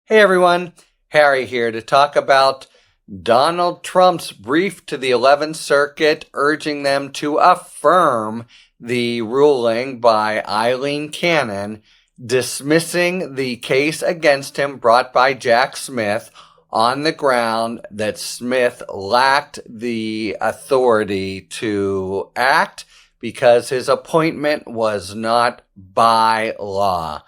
Hey everyone, Harry here to talk about Donald Trump's brief to the 11th Circuit urging them to affirm the ruling by Eileen Cannon dismissing the case against him brought by Jack Smith on the ground that Smith lacked the authority to act because his appointment was not by law.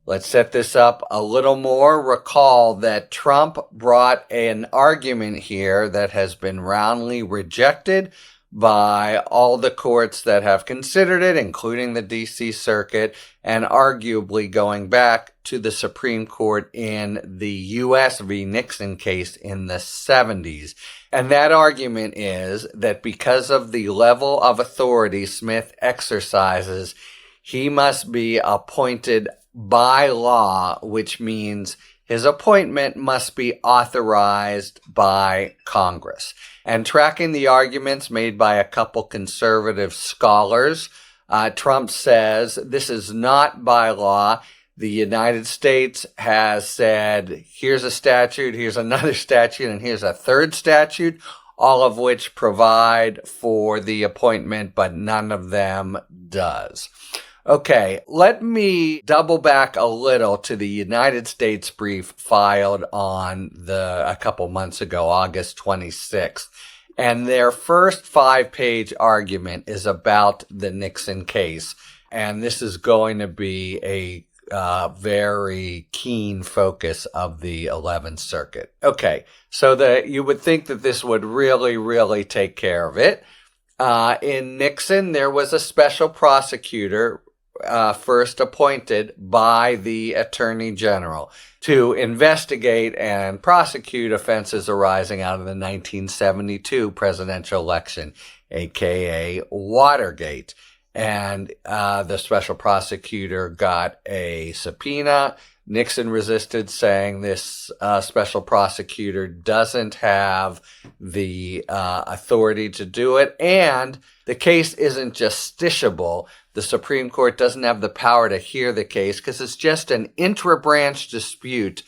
Let's set this up a little more. Recall that Trump brought an argument here that has been roundly rejected by all the courts that have considered it, including the D.C. Circuit, and arguably going back to the Supreme Court in the U.S. v. Nixon case in the 70s. And that argument is that because of the level of authority Smith exercises, he must be appointed by law, which means his appointment must be authorized by Congress. And tracking the arguments made by a couple conservative scholars, Trump says this is not by law. The United States has said, here's a statute, here's another statute, and here's a third statute, all of which provide for the appointment, but none of them does. Okay, let me double back a little to the United States brief filed on a couple months ago, August 26th. And their first 5-page argument is about the Nixon case. And this is going to be a very keen focus of the 11th Circuit. Okay, so you would think that this would really take care of it. In Nixon, there was a special prosecutor first appointed by the Attorney General to investigate and prosecute offenses arising out of the 1972 presidential election, aka Watergate. And the special prosecutor got a subpoena. Nixon resisted, saying this special prosecutor doesn't have the authority to do it, and the case isn't justiciable. The Supreme Court doesn't have the power to hear the case because it's just an intra-branch dispute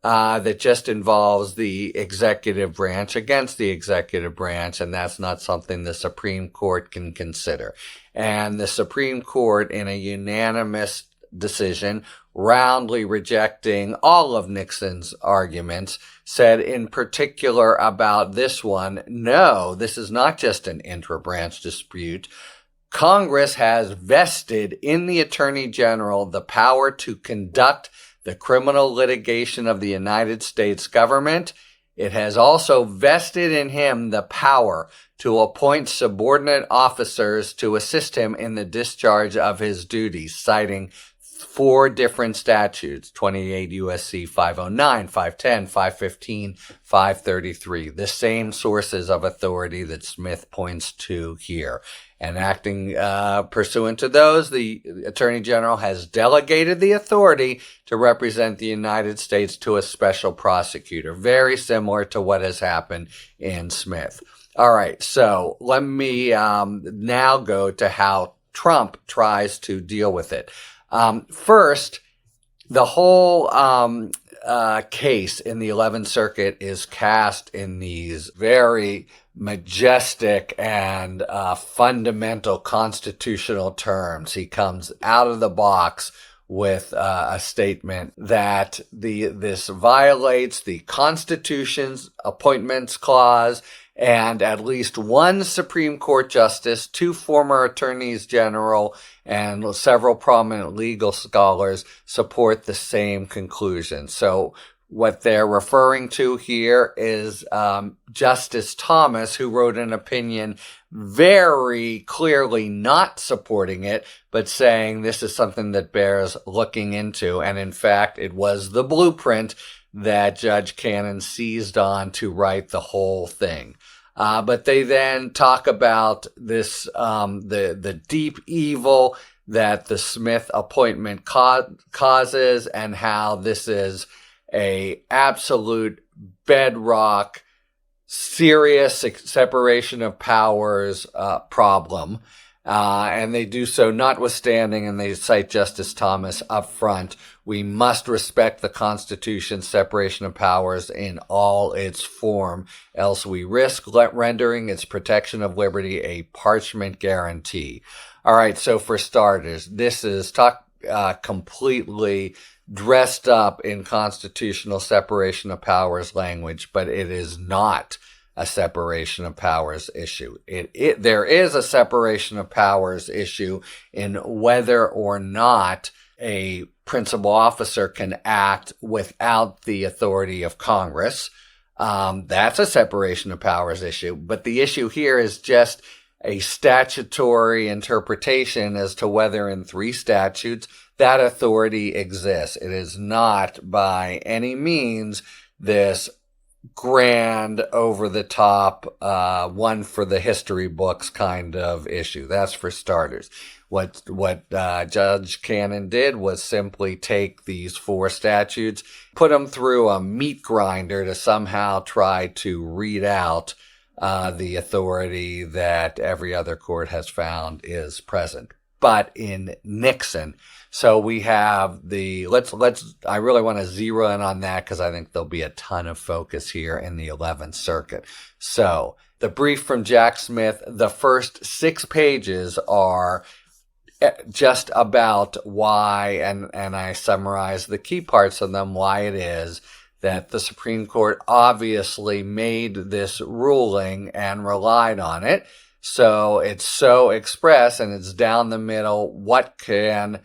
that just involves the executive branch against the executive branch, and that's not something the Supreme Court can consider. And the Supreme Court, in a unanimous decision, roundly rejecting all of Nixon's arguments, said in particular about this one, no, this is not just an intra-branch dispute. Congress has vested in the Attorney General the power to conduct the criminal litigation of the United States government. It has also vested in him the power to appoint subordinate officers to assist him in the discharge of his duties, citing 4 different statutes, 28 U.S.C. 509, 510, 515, 533, the same sources of authority that Smith points to here. And acting pursuant to those, the Attorney General has delegated the authority to represent the United States to a special prosecutor, very similar to what has happened in Smith. All right, so let me now go to how Trump tries to deal with it. First, the whole case in the 11th Circuit is cast in these very majestic and fundamental constitutional terms. He comes out of the box with a statement that this violates the Constitution's Appointments Clause, and at least one Supreme Court justice, 2 former attorneys general, and several prominent legal scholars support the same conclusion. So what they're referring to here is Justice Thomas, who wrote an opinion very clearly not supporting it, but saying this is something that bears looking into. And in fact, it was the blueprint that Judge Cannon seized on to write the whole thing. But they then talk about this, the deep evil that the Smith appointment causes, and how this is a absolute bedrock, serious separation of powers problem. And they do so notwithstanding, and they cite Justice Thomas up front, We must respect the Constitution's separation of powers in all its form, else we risk rendering its protection of liberty a parchment guarantee. All right, so for starters, this is completely dressed up in constitutional separation of powers language, but it is not a separation of powers issue. There is a separation of powers issue in whether or not a principal officer can act without the authority of Congress. That's a separation of powers issue. But the issue here is just a statutory interpretation as to whether in 3 statutes that authority exists. It is not by any means this grand, over-the-top, one for the history books kind of issue. That's for starters. What Judge Cannon did was simply take these 4 statutes, put them through a meat grinder to somehow try to read out the authority that every other court has found is present. But in Nixon, so we have I really want to zero in on that because I think there'll be a ton of focus here in the 11th Circuit. So the brief from Jack Smith, the first 6 pages are just about why, and I summarize the key parts of them, why it is that the Supreme Court obviously made this ruling and relied on it. So it's so express and it's down the middle. What can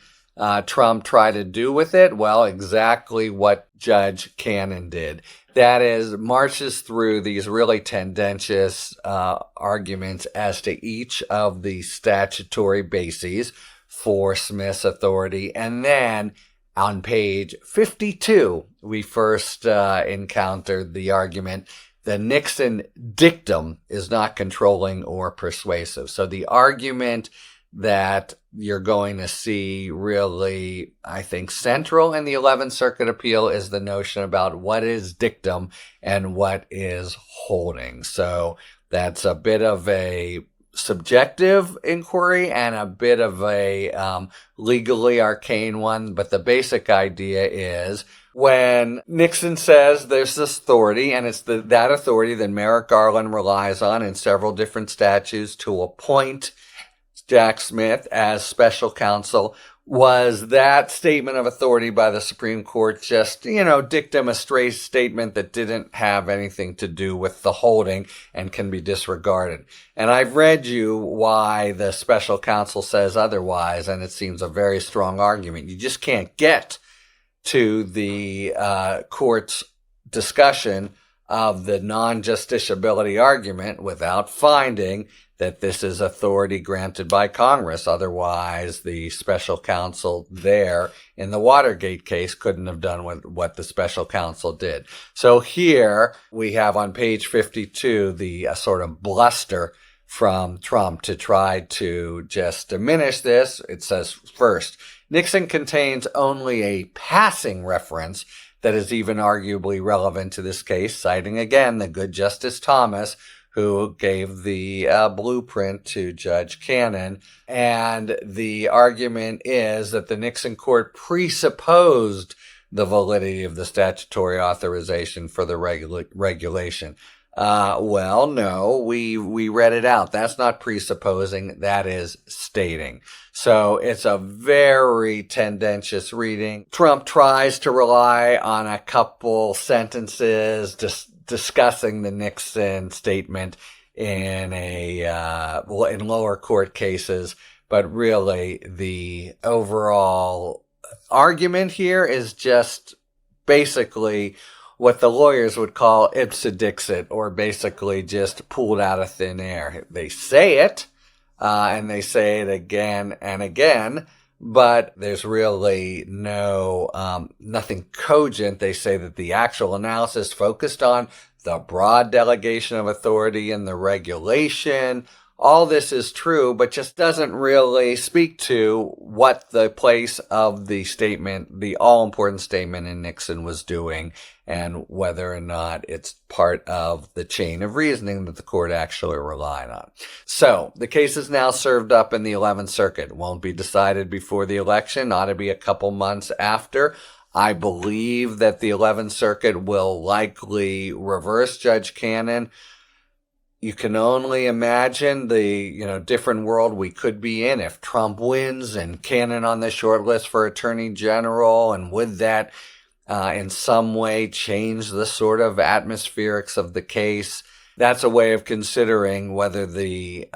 Trump try to do with it? Well, exactly what Judge Cannon did. That is, marches through these really tendentious arguments as to each of the statutory bases for Smith's authority. And then on page 52, we first encountered the argument the Nixon dictum is not controlling or persuasive. So the argument that you're going to see really, I think, central in the 11th Circuit appeal is the notion about what is dictum and what is holding. So that's a bit of a subjective inquiry and a bit of a legally arcane one, but the basic idea is when Nixon says there's this authority, and it's that authority that Merrick Garland relies on in several different statutes to appoint Jack Smith as special counsel, was that statement of authority by the Supreme Court just, dictum, a stray statement that didn't have anything to do with the holding and can be disregarded? And I've read you why the special counsel says otherwise, and it seems a very strong argument. You just can't get to the court's discussion of the non-justiciability argument without finding that this is authority granted by Congress. Otherwise, the special counsel there in the Watergate case couldn't have done what the special counsel did. So here we have on page 52 the sort of bluster from Trump to try to just diminish this. It says, first, Nixon contains only a passing reference that is even arguably relevant to this case, citing again the good Justice Thomas, who gave the blueprint to Judge Cannon. And the argument is that the Nixon court presupposed the validity of the statutory authorization for the regulation. Well, no, we read it out. That's not presupposing, that is stating. So it's a very tendentious reading. Trump tries to rely on a couple sentences discussing the Nixon statement in in lower court cases, but really the overall argument here is just basically what the lawyers would call ipsa dixit, or basically just pulled out of thin air. They say it, and they say it again and again, but there's really nothing cogent. They say that the actual analysis focused on the broad delegation of authority in the regulation. All this is true, but just doesn't really speak to what the place of the statement, the all-important statement in Nixon, was doing, and whether or not it's part of the chain of reasoning that the court actually relied on. So the case is now served up in the 11th Circuit. It won't be decided before the election. Ought to be a couple months after. I believe that the 11th Circuit will likely reverse Judge Cannon. You can only imagine the different world we could be in if Trump wins and Cannon on the short list for Attorney General, and would that in some way change the sort of atmospherics of the case? That's a way of considering whether the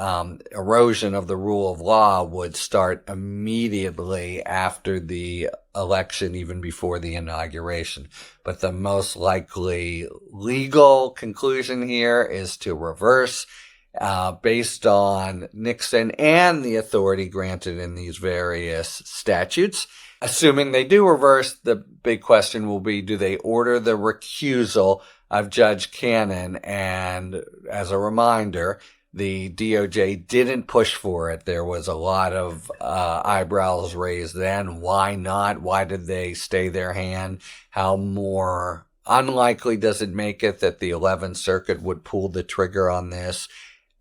erosion of the rule of law would start immediately after the election, even before the inauguration. But the most likely legal conclusion here is to reverse based on Nixon and the authority granted in these various statutes. Assuming they do reverse, the big question will be, do they order the recusal of Judge Cannon? And as a reminder, the DOJ didn't push for it. There was a lot of eyebrows raised then. Why not? Why did they stay their hand? How more unlikely does it make it that the 11th Circuit would pull the trigger on this?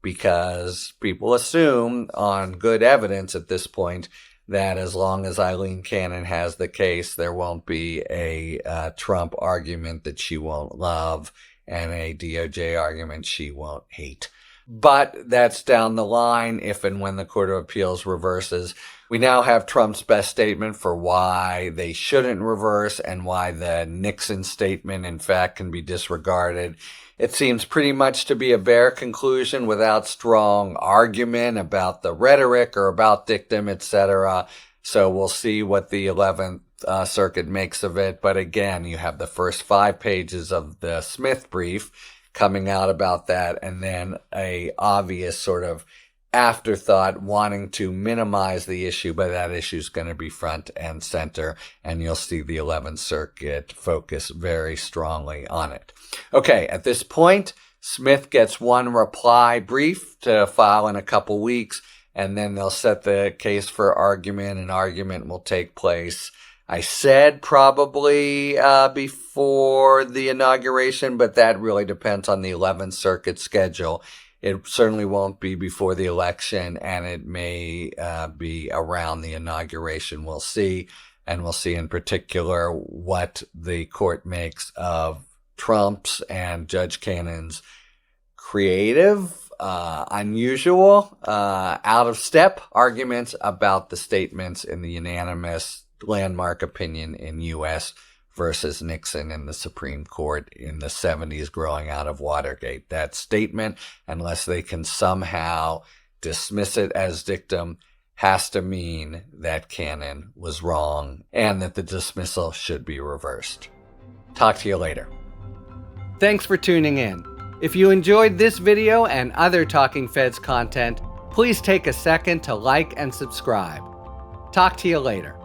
Because people assume, on good evidence at this point, that as long as Eileen Cannon has the case, there won't be a Trump argument that she won't love and a DOJ argument she won't hate. But that's down the line if and when the Court of Appeals reverses. We now have Trump's best statement for why they shouldn't reverse and why the Nixon statement, in fact, can be disregarded. It seems pretty much to be a bare conclusion without strong argument about the rhetoric or about dictum, etc. So we'll see what the 11th Circuit makes of it. But again, you have the first 5 pages of the Smith brief coming out about that, and then a obvious sort of afterthought wanting to minimize the issue, but that issue is going to be front and center, and you'll see the 11th Circuit focus very strongly on it. Okay, at this point, Smith gets one reply brief to file in a couple weeks, and then they'll set the case for argument, and argument will take place, I said probably before the inauguration, but that really depends on the 11th Circuit schedule. It certainly won't be before the election, and it may be around the inauguration. We'll see, and we'll see in particular what the court makes of Trump's and Judge Cannon's creative, unusual, out-of-step arguments about the statements in the unanimous landmark opinion in U.S. versus Nixon in the Supreme Court in the 70s growing out of Watergate. That statement, unless they can somehow dismiss it as dictum, has to mean that Cannon was wrong and that the dismissal should be reversed. Talk to you later. Thanks for tuning in. If you enjoyed this video and other Talking Feds content, please take a second to like and subscribe. Talk to you later.